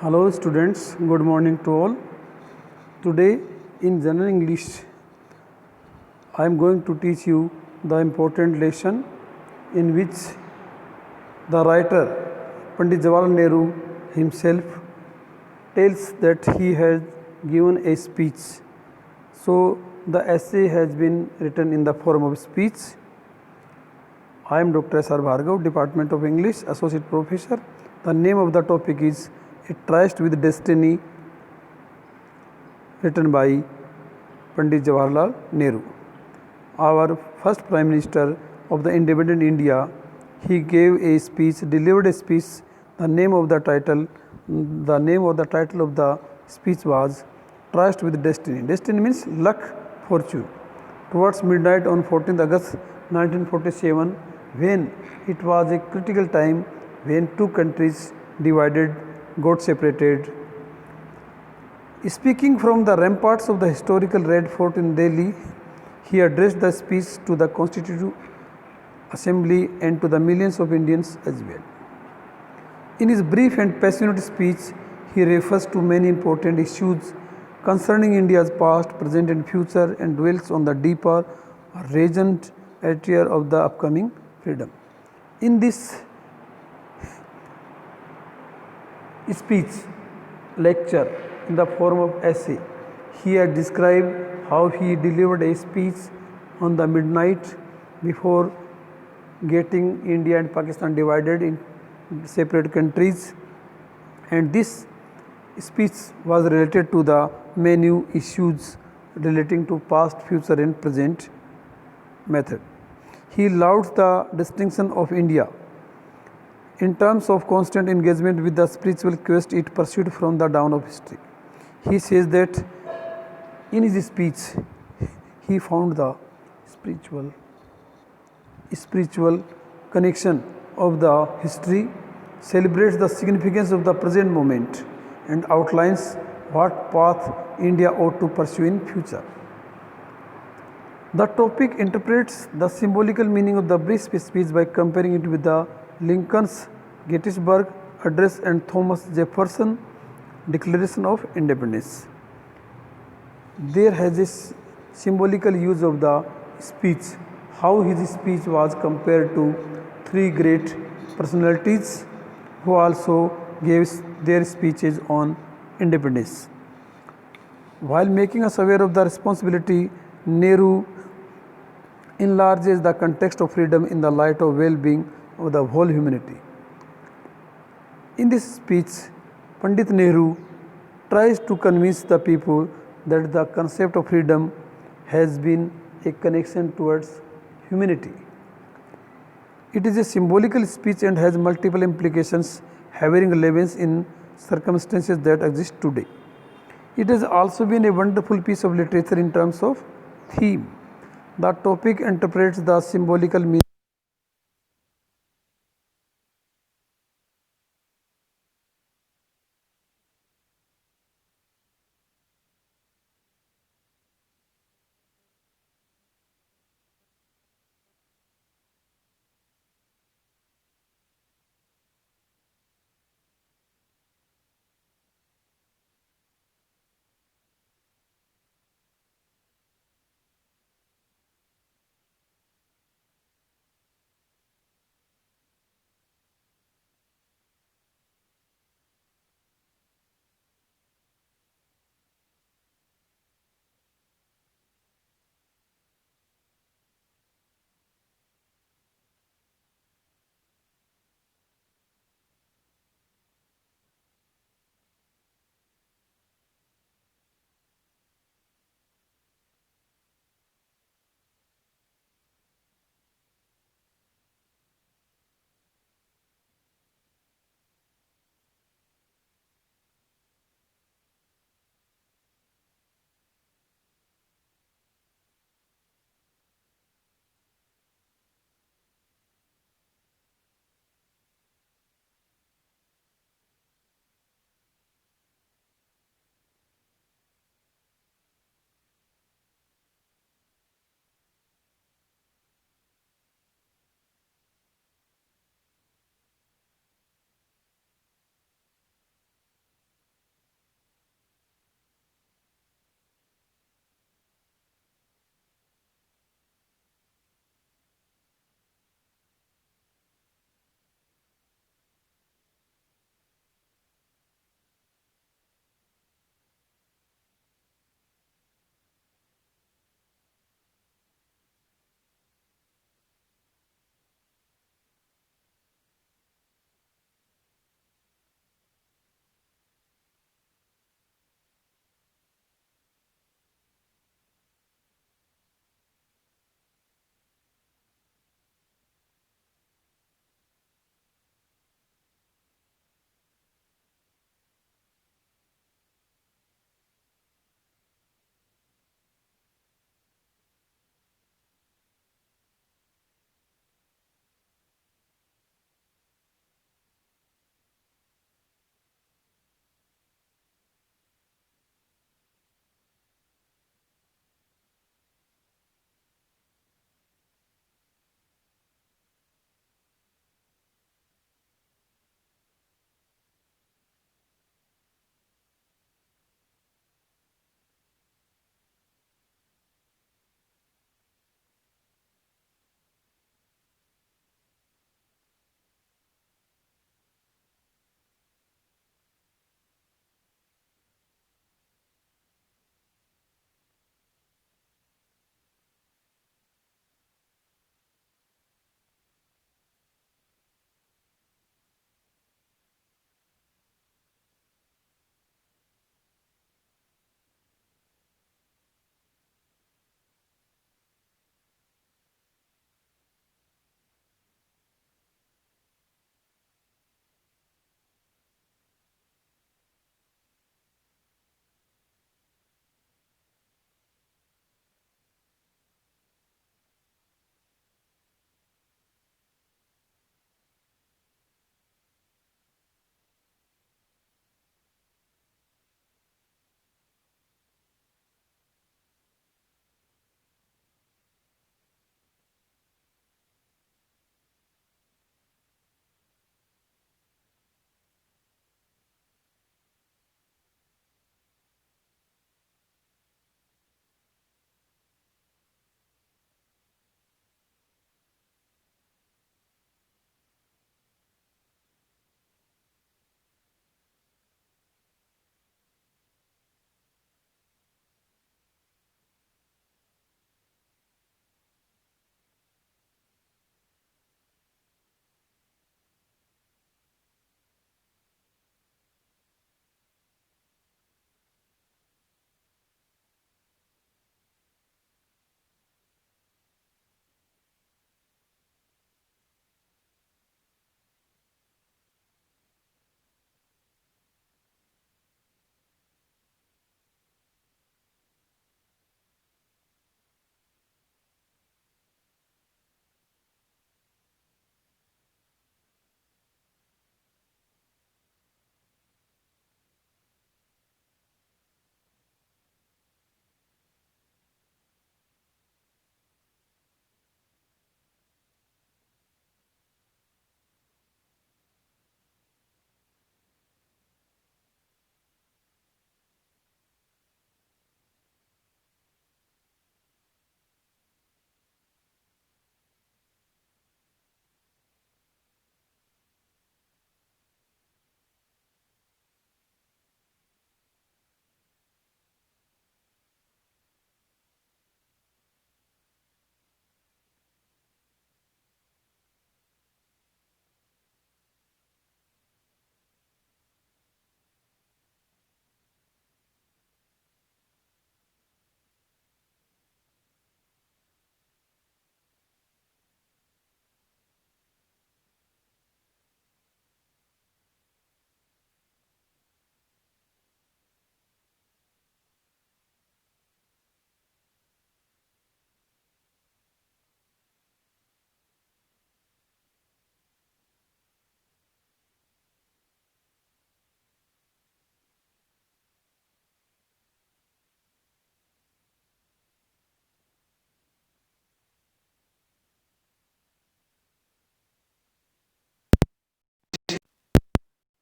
Hello students, good morning to all. Today in General English, I am going to teach you the important lesson in which the writer Pandit Jawaharlal Nehru himself tells that he has given a speech. So the essay has been written in the form of speech. I am Dr. S.R. Bhargav, Department of English, Associate Professor. The name of the topic is A Tryst with Destiny, written by Pandit Jawaharlal Nehru. Our first Prime Minister of the independent India, he gave a speech, delivered a speech. The name of the title of the speech was Tryst with Destiny. Destiny means luck, fortune. Towards midnight on 14th August 1947, when it was a critical time, when two countries divided, got separated. Speaking from the ramparts of the historical Red Fort in Delhi, he addressed the speech to the Constituent Assembly and to the millions of Indians as well. In his brief and passionate speech, he refers to many important issues concerning India's past, present and future, and dwells on the deeper, radiant atmosphere of the upcoming freedom. In this speech, lecture in the form of essay, he had described how he delivered a speech on the midnight before getting India and Pakistan divided in separate countries, and this speech was related to the many issues relating to past, future and present method. He lauded the distinction of India in terms of constant engagement with the spiritual quest it pursued from the dawn of history. He says that in his speech he found the spiritual connection of the history, celebrates the significance of the present moment, and outlines what path India ought to pursue in future. The topic interprets the symbolical meaning of the brief speech by comparing it with the Lincoln's Gettysburg Address and Thomas Jefferson Declaration of Independence. There has a symbolical use of the speech, how his speech was compared to three great personalities who also gave their speeches on independence. While making us aware of the responsibility, Nehru enlarges the context of freedom in the light of well-being of the whole humanity. In this speech, Pandit Nehru tries to convince the people that the concept of freedom has been a connection towards humanity. It is a symbolical speech and has multiple implications having relevance in circumstances that exist today. It has also been a wonderful piece of literature in terms of theme. The topic interprets the symbolical meaning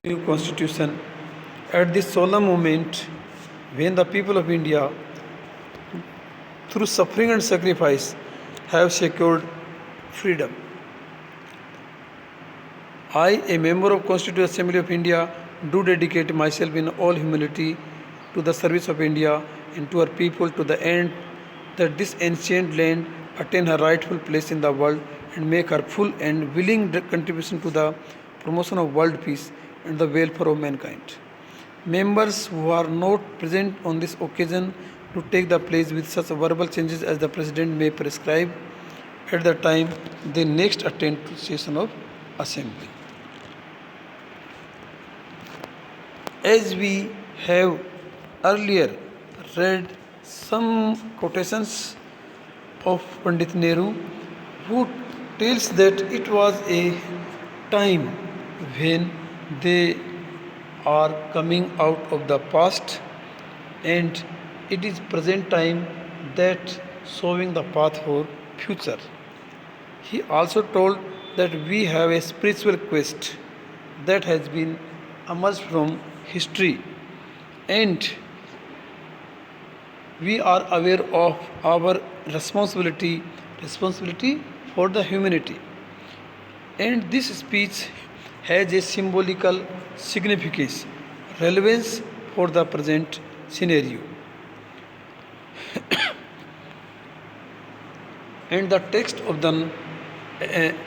new constitution at this solemn moment when the people of India, through suffering and sacrifice, have secured freedom. I, a member of Constituent Assembly of India, do dedicate myself in all humility to the service of India and to her people to the end that this ancient land attain her rightful place in the world and make her full and willing contribution to the promotion of world peace and the welfare of mankind. Members who are not present on this occasion to take the place with such verbal changes as the President may prescribe at the time they next attend to session of Assembly. As we have earlier read some quotations of Pandit Nehru, who tells that it was a time when they are coming out of the past and it is present time that showing the path for future. He also told that we have a spiritual quest that has been emerged from history and we are aware of our responsibility for the humanity. And this speech has a symbolical significance, relevance for the present scenario. And the text of the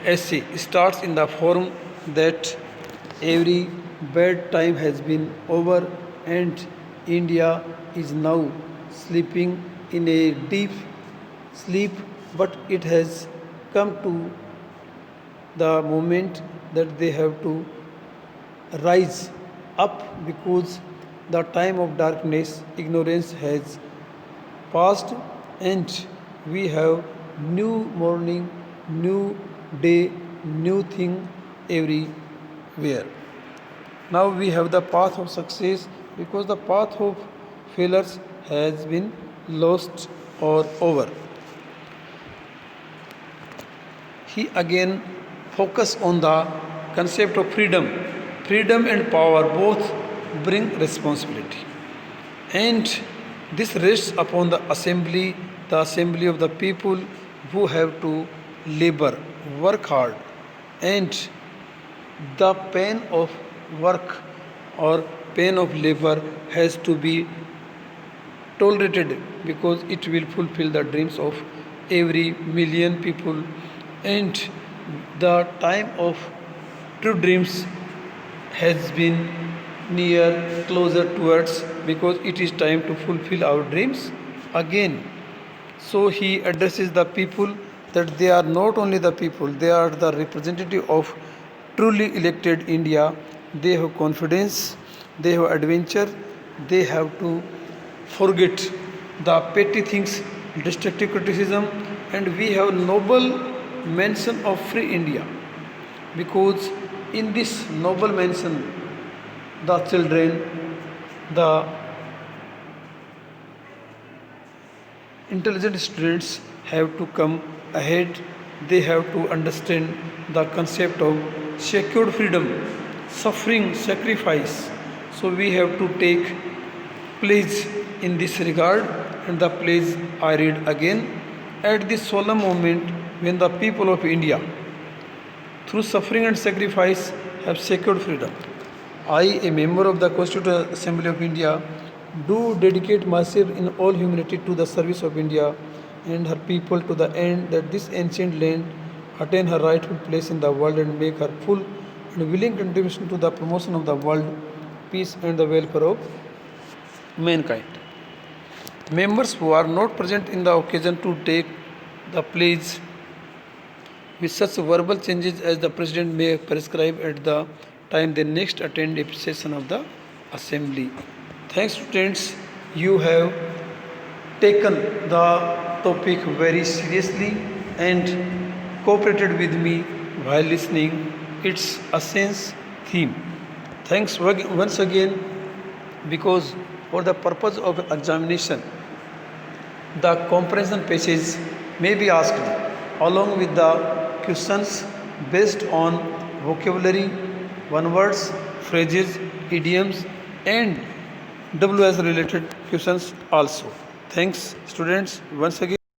essay starts in the form that every bad time has been over and India is now sleeping in a deep sleep, but it has come to the moment that they have to rise up because the time of darkness, ignorance has passed and we have new morning, new day, new thing everywhere. Now we have the path of success because the path of failures has been lost or over. He again focus on the concept of freedom. Freedom and power both bring responsibility. And this rests upon the assembly of the people who have to labor, work hard, and the pain of work or pain of labor has to be tolerated because it will fulfill the dreams of every million people and the time of true dreams has been near closer towards because it is time to fulfill our dreams again. So he addresses the people that they are not only the people, they are the representative of truly elected India. They have confidence, they have adventure, they have to forget the petty things, destructive criticism, and we have noble mention of free India because in this noble mention the children, the intelligent students have to come ahead. They have to understand the concept of secured freedom, suffering, sacrifice. So we have to take pledge in this regard, and the pledge I read again. At this solemn moment when the people of India, through suffering and sacrifice, have secured freedom, I, a member of the Constituent Assembly of India, do dedicate myself in all humility to the service of India and her people to the end that this ancient land attain her rightful place in the world and make her full and willing contribution to the promotion of the world peace and the welfare of mankind. Members who are not present in the occasion to take the pledge with such verbal changes as the President may prescribe at the time they next attend a session of the Assembly. Thanks, students. You have taken the topic very seriously and cooperated with me while listening its essence theme. Thanks once again because for the purpose of examination, the comparison passage may be asked along with the questions based on vocabulary, one words, phrases, idioms and WS related questions also. Thanks students once again.